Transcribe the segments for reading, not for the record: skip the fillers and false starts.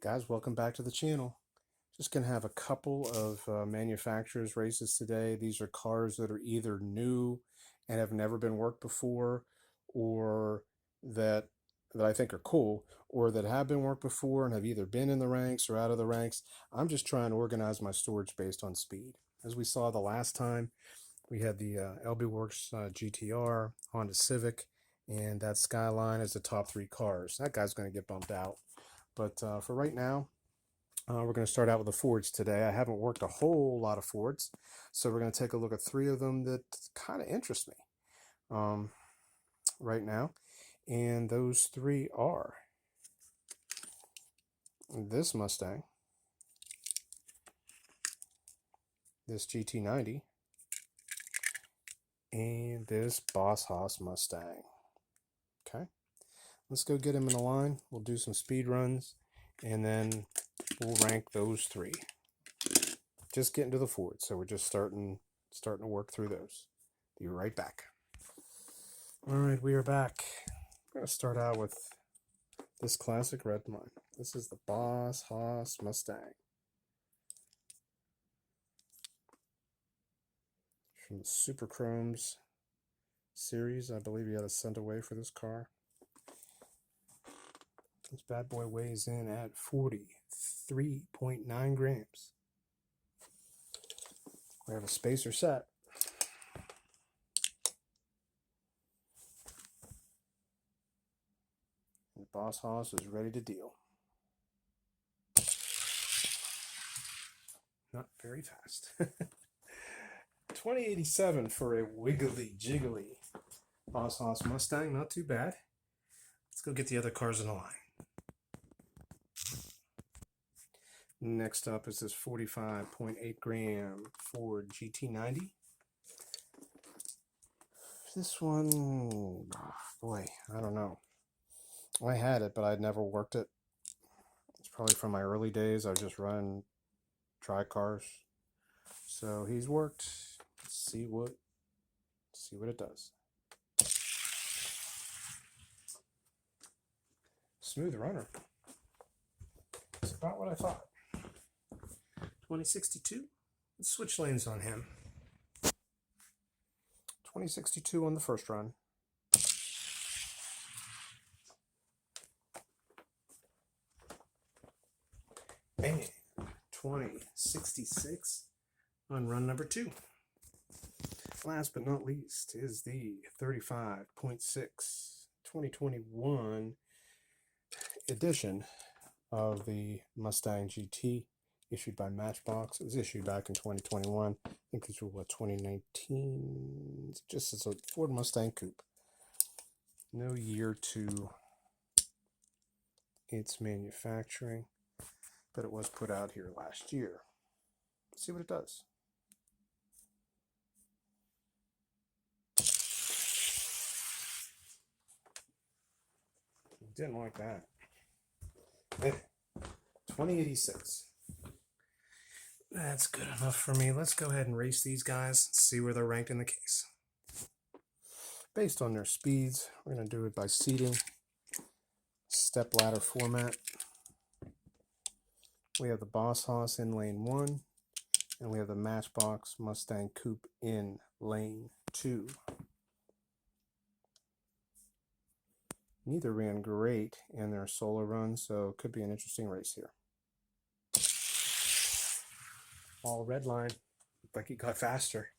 Hey guys, welcome back to the channel. Just going to have a couple of manufacturers races today. These are cars that are either new and have never been worked before, or that I think are cool, or that have been worked before and have either been in the ranks or out of the ranks. I'm just trying to organize my storage based on speed. As we saw the last time, we had the LB Works GTR, Honda Civic, and that Skyline as the top three cars. That guy's going to get bumped out. But for right now, we're going to start out with the Fords today. I haven't worked a whole lot of Fords, so we're going to take a look at three of them that kind of interest me right now. And those three are this Mustang, this GT90, and this Boss Haas Mustang. Okay, let's go get them in a line. We'll do some speed runs, and then we'll rank those three. Just getting to the Ford, so we're just starting to work through those. Be right back. All right, we are back. I'm going to start out with this classic red line. This is the Boss Haas Mustang from the Super Chromes series. I believe he had a cent away for this car. This bad boy weighs in at 43.9 grams. We have a spacer set. And Boss Haas is ready to deal. Not very fast. 2087 for a wiggly jiggly Boss Haas Mustang. Not too bad. Let's go get the other cars in the line. Next up is this 45.8 gram Ford GT90. This one, oh boy, I don't know. I had it, but I'd never worked it. It's probably from my early days. I was just running dry cars. So he's worked. Let's see what it does. Smooth runner. It's about what I thought. 2062. Let's switch lanes on him. 2062 on the first run. And 2066 on run number 2. Last but not least is the 35.6 2021 edition of the Mustang GT, issued by Matchbox. It was issued back in 2021. I think these were, 2019? Just as a Ford Mustang Coupe. No year to its manufacturing, but it was put out here last year. Let's see what it does. Didn't like that. 2086. That's good enough for me. Let's go ahead and race these guys and see where they're ranked in the case. Based on their speeds, we're going to do it by seating, step ladder format. We have the Boss Haas in lane 1, and we have the Matchbox Mustang Coupe in lane 2. Neither ran great in their solo run, so it could be an interesting race here. All red line. Looked like he got faster.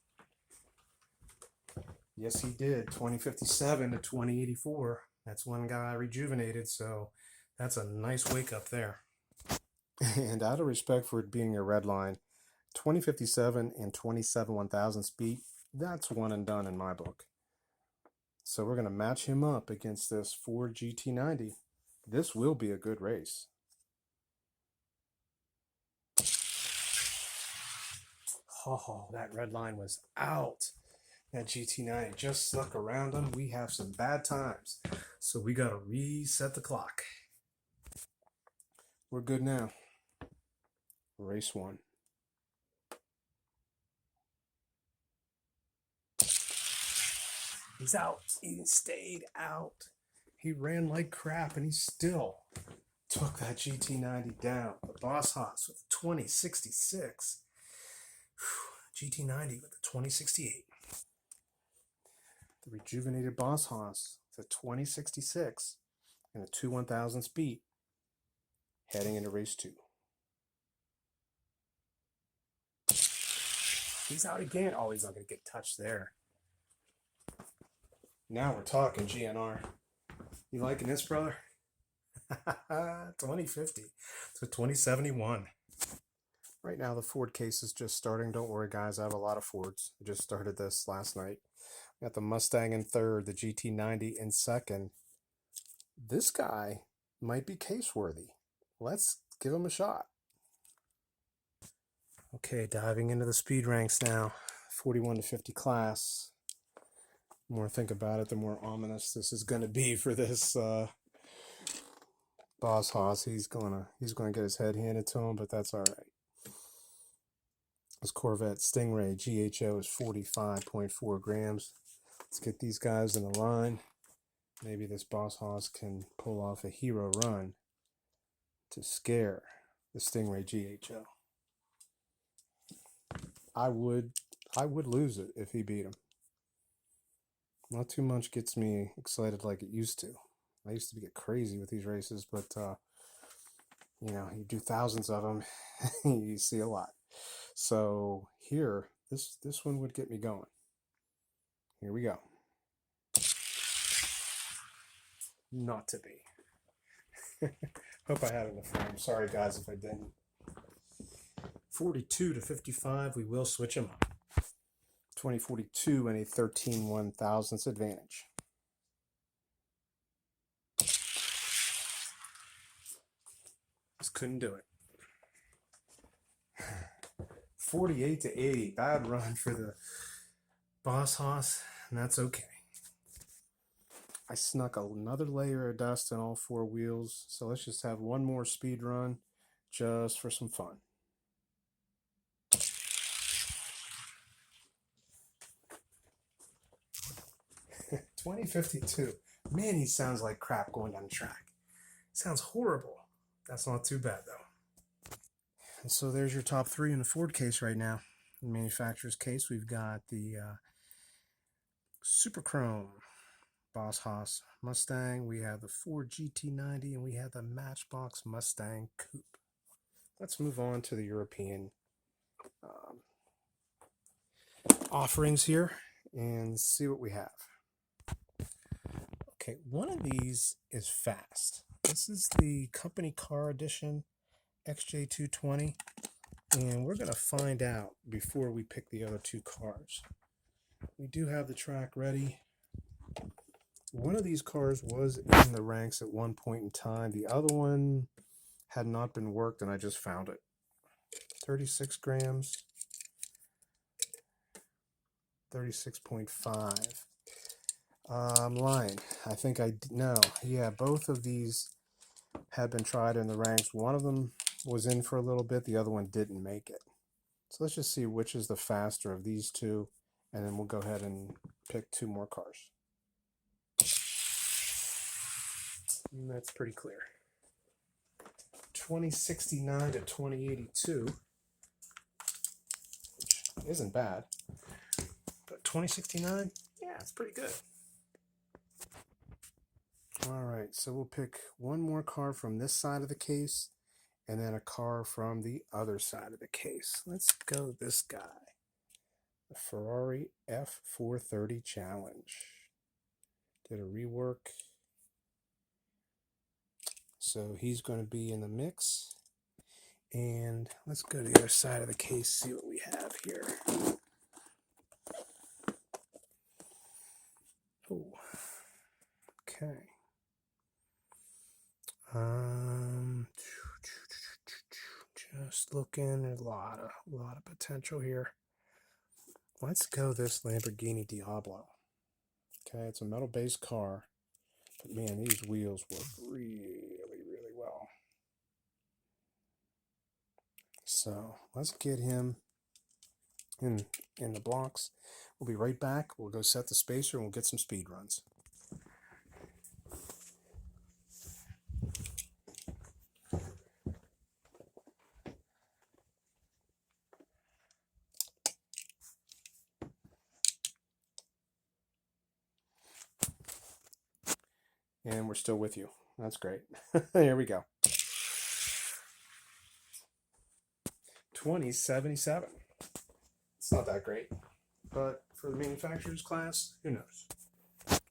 Yes, he did. 2057 to 2084. That's one guy rejuvenated, so that's a nice wake up there. And out of respect for it being a red line, 2057 and 27 1000 speed, that's one and done in my book. So we're going to match him up against this Ford GT90. This will be a good race. Oh, that red line was out. That GT90 just snuck around him. We have some bad times, so we got to reset the clock. We're good now. Race 1. He's out. He stayed out. He ran like crap, and he's still took that GT90 down. The Boss Haas with the 2066. GT90 with the 2068. The rejuvenated Boss Haas with a 2066 and a 2/1000 speed heading into race 2. He's out again. Oh, he's not going to get touched there. Now we're talking, GNR. You liking this, brother? 2050 to 2071. Right now, the Ford case is just starting. Don't worry, guys. I have a lot of Fords. I just started this last night. Got the Mustang in third, the GT90 in second. This guy might be case worthy. Let's give him a shot. Okay, diving into the speed ranks now. 41 to 50 class. The more I think about it, the more ominous this is going to be for this Boss Haas. He's gonna get his head handed to him, but that's all right. This Corvette Stingray GHO is 45.4 grams. Let's get these guys in a line. Maybe this Boss Haas can pull off a hero run to scare the Stingray GHO. I would lose it if he beat him. Not too much gets me excited like it used to. I used to get crazy with these races, but you know, you do thousands of them, you see a lot. So here, this one would get me going. Here we go. Not to be. Hope I had enough room. Sorry, guys, if I didn't. 42 to 55, we will switch them up. 2042 and a 13/1000th advantage. Just couldn't do it. 48 to 80, bad run for the Boss Haas, and that's okay. I snuck another layer of dust on all 4 wheels, so let's just have one more speed run just for some fun. 2052. Man, he sounds like crap going down the track. Sounds horrible. That's not too bad, though. And so there's your top 3 in the Ford case right now. In the manufacturer's case, we've got the Super Chrome Boss Haas Mustang. We have the Ford GT90, and we have the Matchbox Mustang Coupe. Let's move on to the European offerings here and see what we have. Okay, one of these is fast. This is the company car edition XJ220, and we're going to find out before we pick the other 2 cars. We do have the track ready. One of these cars was in the ranks at one point in time. The other one had not been worked, and I just found it. 36 grams, 36.5. I'm lying. I think no. Yeah, both of these had been tried in the ranks. One of them was in for a little bit. The other one didn't make it. So let's just see which is the faster of these 2, and then we'll go ahead and pick 2 more cars. And that's pretty clear. 2069 to 2082, which isn't bad. But 2069, yeah, it's pretty good. All right, so we'll pick one more car from this side of the case and then a car from the other side of the case. Let's go this guy, the Ferrari F430 Challenge. Did a rework. So he's going to be in the mix. And let's go to the other side of the case, see what we have here. Oh, okay. Just looking, there's a lot of potential here. Let's go this Lamborghini Diablo. Okay, it's a metal-based car, but man, these wheels work really well. So let's get him in the blocks. We'll be right back. We'll go set the spacer and we'll get some speed runs. And we're still with you. That's great. Here we go. 2077. It's not that great, but for the manufacturer's class, who knows?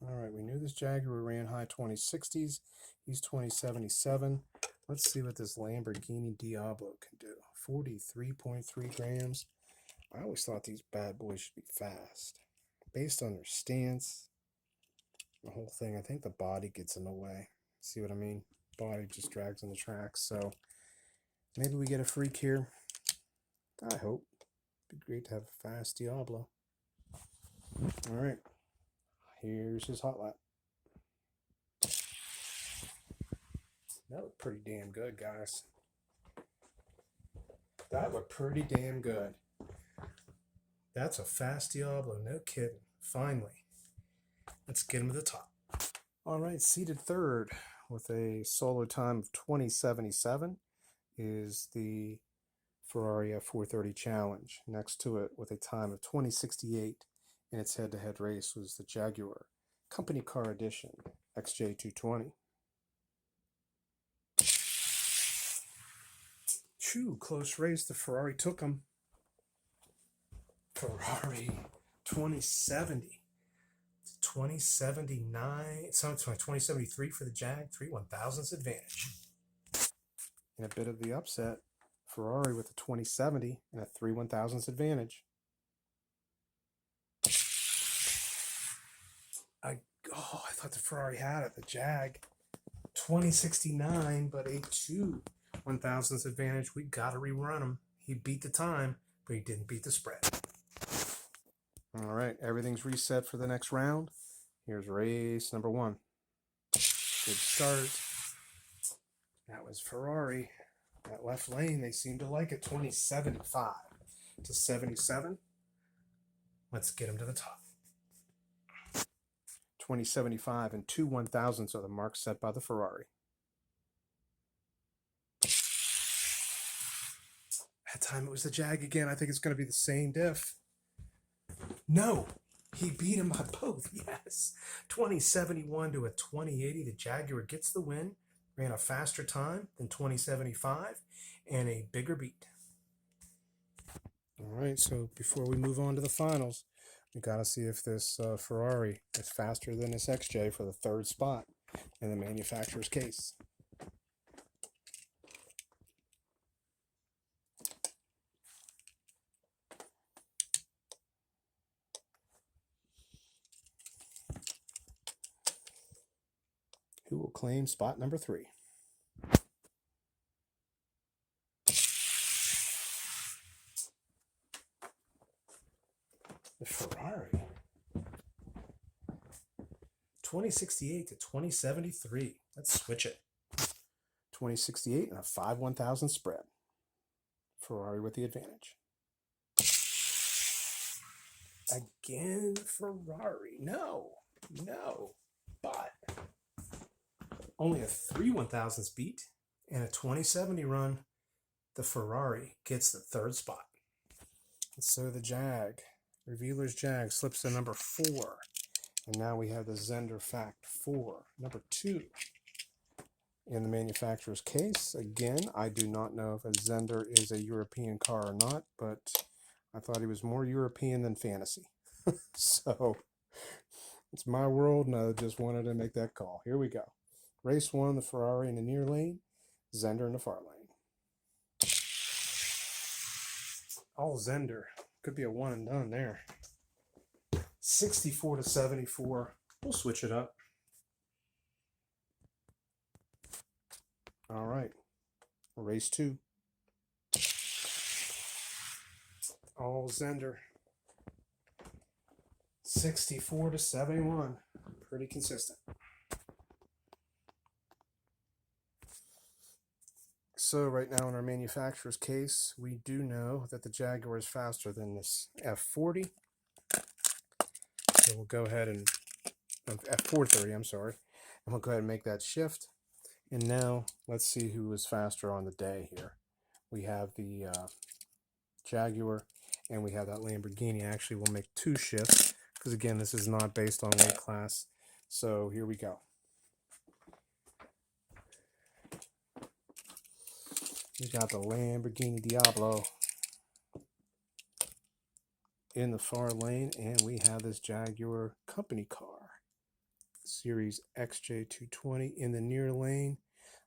All right, we knew this Jaguar ran high 2060s. He's 2077. Let's see what this Lamborghini Diablo can do. 43.3 grams. I always thought these bad boys should be fast. Based on their stance, the whole thing, I think the body gets in the way. See what I mean? Body just drags on the tracks. So maybe we get a freak here. I hope. It'd be great to have a fast Diablo. All right. Here's his hot lap. That looked pretty damn good, guys. That looked pretty damn good. That's a fast Diablo, no kidding. Finally. Let's get him to the top. All right, seated third with a solo time of 2077 is the Ferrari F430 Challenge. Next to it with a time of 2068 in its head-to-head race was the Jaguar Company Car Edition XJ220. Phew, close race. The Ferrari took him. Ferrari 2070. 2079. So it's 2073 for the Jag. 3/1000ths advantage. In a bit of the upset, Ferrari with a 2070 and a 3/1000ths advantage. I thought the Ferrari had it. The Jag 2069, but a 2/1000ths advantage. We got to rerun him. He beat the time, but he didn't beat the spread. All right, everything's reset for the next round. Here's race number 1. Good start. That was Ferrari. That left lane, they seem to like it. 2075 to 77. Let's get him to the top. 2075 and 2/1000ths are the marks set by the Ferrari. That time it was the Jag again. I think it's going to be the same diff. No, he beat him by both. Yes. 2071 to a 2080. The Jaguar gets the win. Ran a faster time than 2075 and a bigger beat. All right, so before we move on to the finals, we got to see if this Ferrari is faster than this XJ for the third spot in the manufacturer's case. Who will claim spot number 3? The Ferrari. 2068 to 2073. Let's switch it. 2068 and a 5/1000 spread. Ferrari with the advantage. Again, Ferrari. No. But only a 3/1000ths beat and a 2070 run. The Ferrari gets the third spot. And so the Jag, Revealer's Jag, slips to number 4. And now we have the Zender Fact 4, number 2. In the manufacturer's case, again, I do not know if a Zender is a European car or not, but I thought he was more European than fantasy. So it's my world, and I just wanted to make that call. Here we go. Race 1, the Ferrari in the near lane, Zender in the far lane. All Zender. Could be a one and done there. 64 to 74. We'll switch it up. All right. Race 2. All Zender. 64 to 71. Pretty consistent. So right now in our manufacturer's case, we do know that the Jaguar is faster than this F40. So we'll go ahead and F430, I'm sorry. And we'll go ahead and make that shift. And now let's see who is faster on the day here. We have the Jaguar and we have that Lamborghini. Actually, we'll make 2 shifts because again, this is not based on weight class. So here we go. We got the Lamborghini Diablo in the far lane, and we have this Jaguar company car, Series XJ220 in the near lane.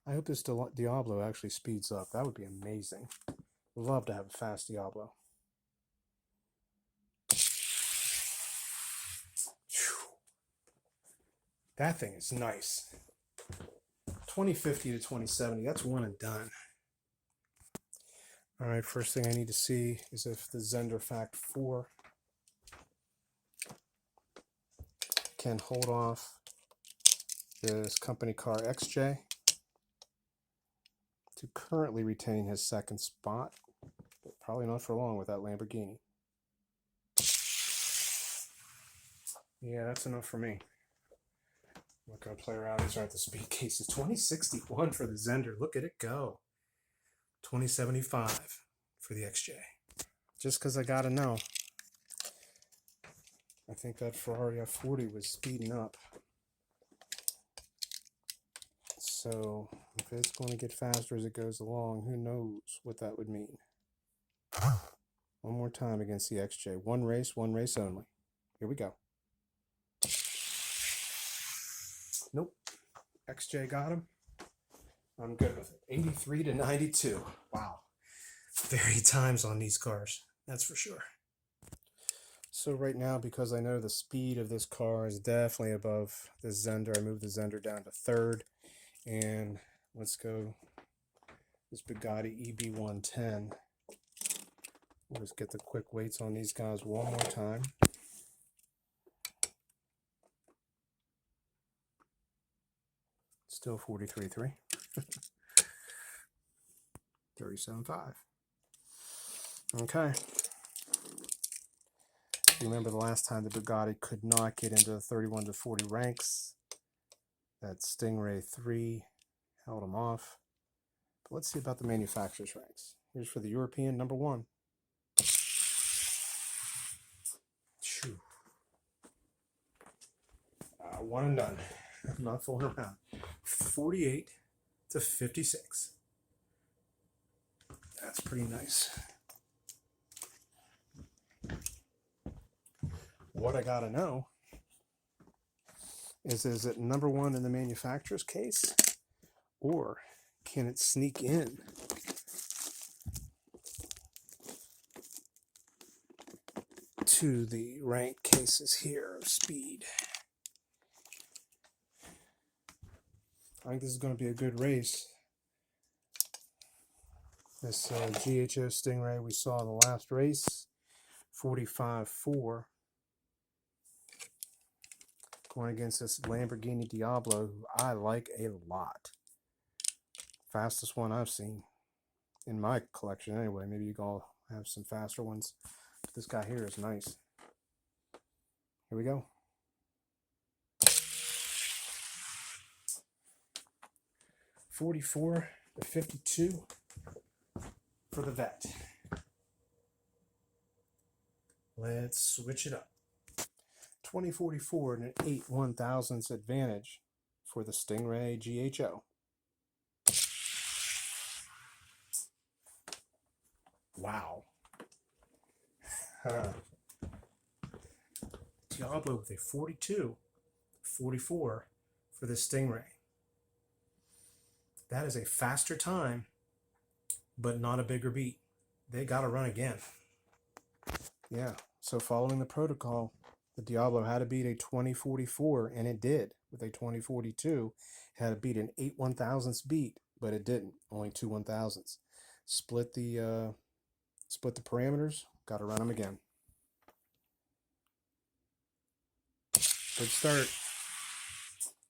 I hope this Diablo actually speeds up. That would be amazing. Love to have a fast Diablo. That thing is nice. 2050 to 2070, that's one and done. All right, first thing I need to see is if the Zender Fact 4 can hold off this company car XJ to currently retain his second spot, but probably not for long with that Lamborghini. Yeah, that's enough for me. I'm not going to play around. These aren't the speed cases. 2061 for the Zender. Look at it go. 2075 for the XJ. Just because I got to know. I think that Ferrari F40 was speeding up. So if it's going to get faster as it goes along, who knows what that would mean. One more time against the XJ. One race only. Here we go. Nope. XJ got him. I'm good with it. 83 to 92. Wow. Varied times on these cars. That's for sure. So right now, because I know the speed of this car is definitely above the Zender, I moved the Zender down to third. And let's go this Bugatti EB110. We'll just get the quick weights on these guys one more time. Still 43.3. 37.5. Okay. Remember the last time the Bugatti could not get into the 31 to 40 ranks. That Stingray 3 held them off. But let's see about the manufacturer's ranks. Here's for the European number 1. One and done. I'm not fooling around. 48 to 56. That's pretty nice. What I gotta know is it number 1 in the manufacturer's case, or can it sneak in to the ranked cases here of speed? I think this is going to be a good race. This GHO Stingray we saw in the last race, 45.4, going against this Lamborghini Diablo, who I like a lot. Fastest one I've seen in my collection anyway. Maybe you all have some faster ones. But this guy here is nice. Here we go. 44 to 52 for the vet. Let's switch it up. 2044 and an 8/1000ths advantage for the Stingray GHO. Wow. Diablo with a 42, 44 for the Stingray. That is a faster time, but not a bigger beat. They got to run again. Yeah, so following the protocol, the Diablo had to beat a 2044, and it did. With a 2042, it had to beat an 8/1000ths beat, but it didn't. Only 2/1000ths. Split the parameters. Got to run them again. Good start.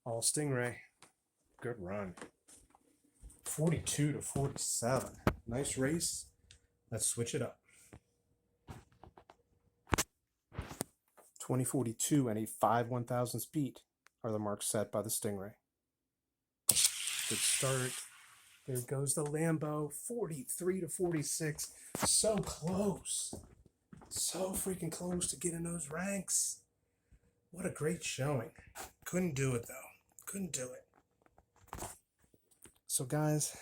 All Stingray. Good run. 42 to 47. Nice race. Let's switch it up. 2042 and a 5/1000ths beat are the marks set by the Stingray. Good start. There goes the Lambo. 43 to 46. So close. So freaking close to getting those ranks. What a great showing. Couldn't do it though. Couldn't do it. So guys,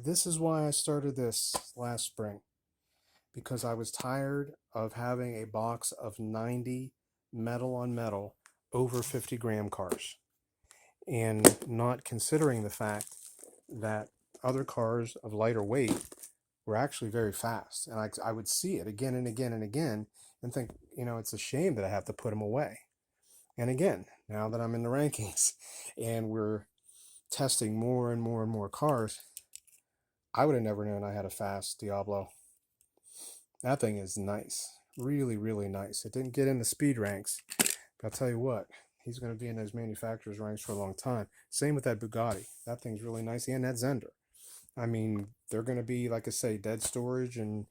This is why I started this last spring, because I was tired of having a box of 90 metal on metal over 50-gram cars and not considering the fact that other cars of lighter weight were actually very fast. And I would see it again and again and again and think, it's a shame that I have to put them away. And again, now that I'm in the rankings and we're testing more and more and more cars, I would have never known I had a fast Diablo. That thing is nice. Really, really nice. It didn't get in the speed ranks, but I'll tell you what, he's going to be in those manufacturers ranks for a long time. Same with that Bugatti. That thing's really nice. And that Zender. I mean, they're going to be, like I say, dead storage, and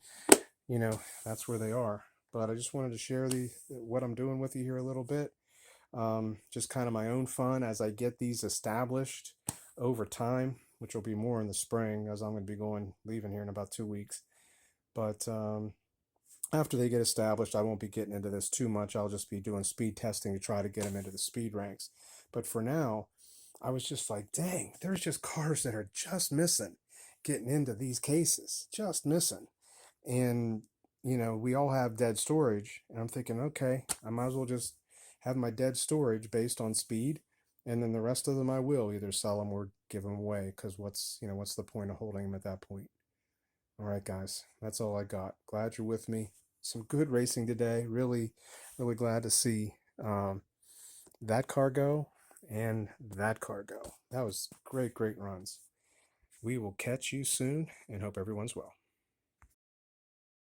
that's where they are. But I just wanted to share what I'm doing with you here a little bit. Just kind of my own fun as I get these established over time, which will be more in the spring, as I'm going to be leaving here in about 2 weeks. But after they get established, I won't be getting into this too much. I'll just be doing speed testing to try to get them into the speed ranks. But for now, I was just like, dang, there's just cars that are just missing getting into these cases, just missing. And, we all have dead storage. And I'm thinking, okay, I might as well just have my dead storage based on speed. And then the rest of them I will either sell them or give them away, because what's the point of holding them at that point? All right, guys, that's all I got. Glad you're with me. Some good racing today. Really, really glad to see that car go and that car go. That was great, great runs. We will catch you soon and hope everyone's well.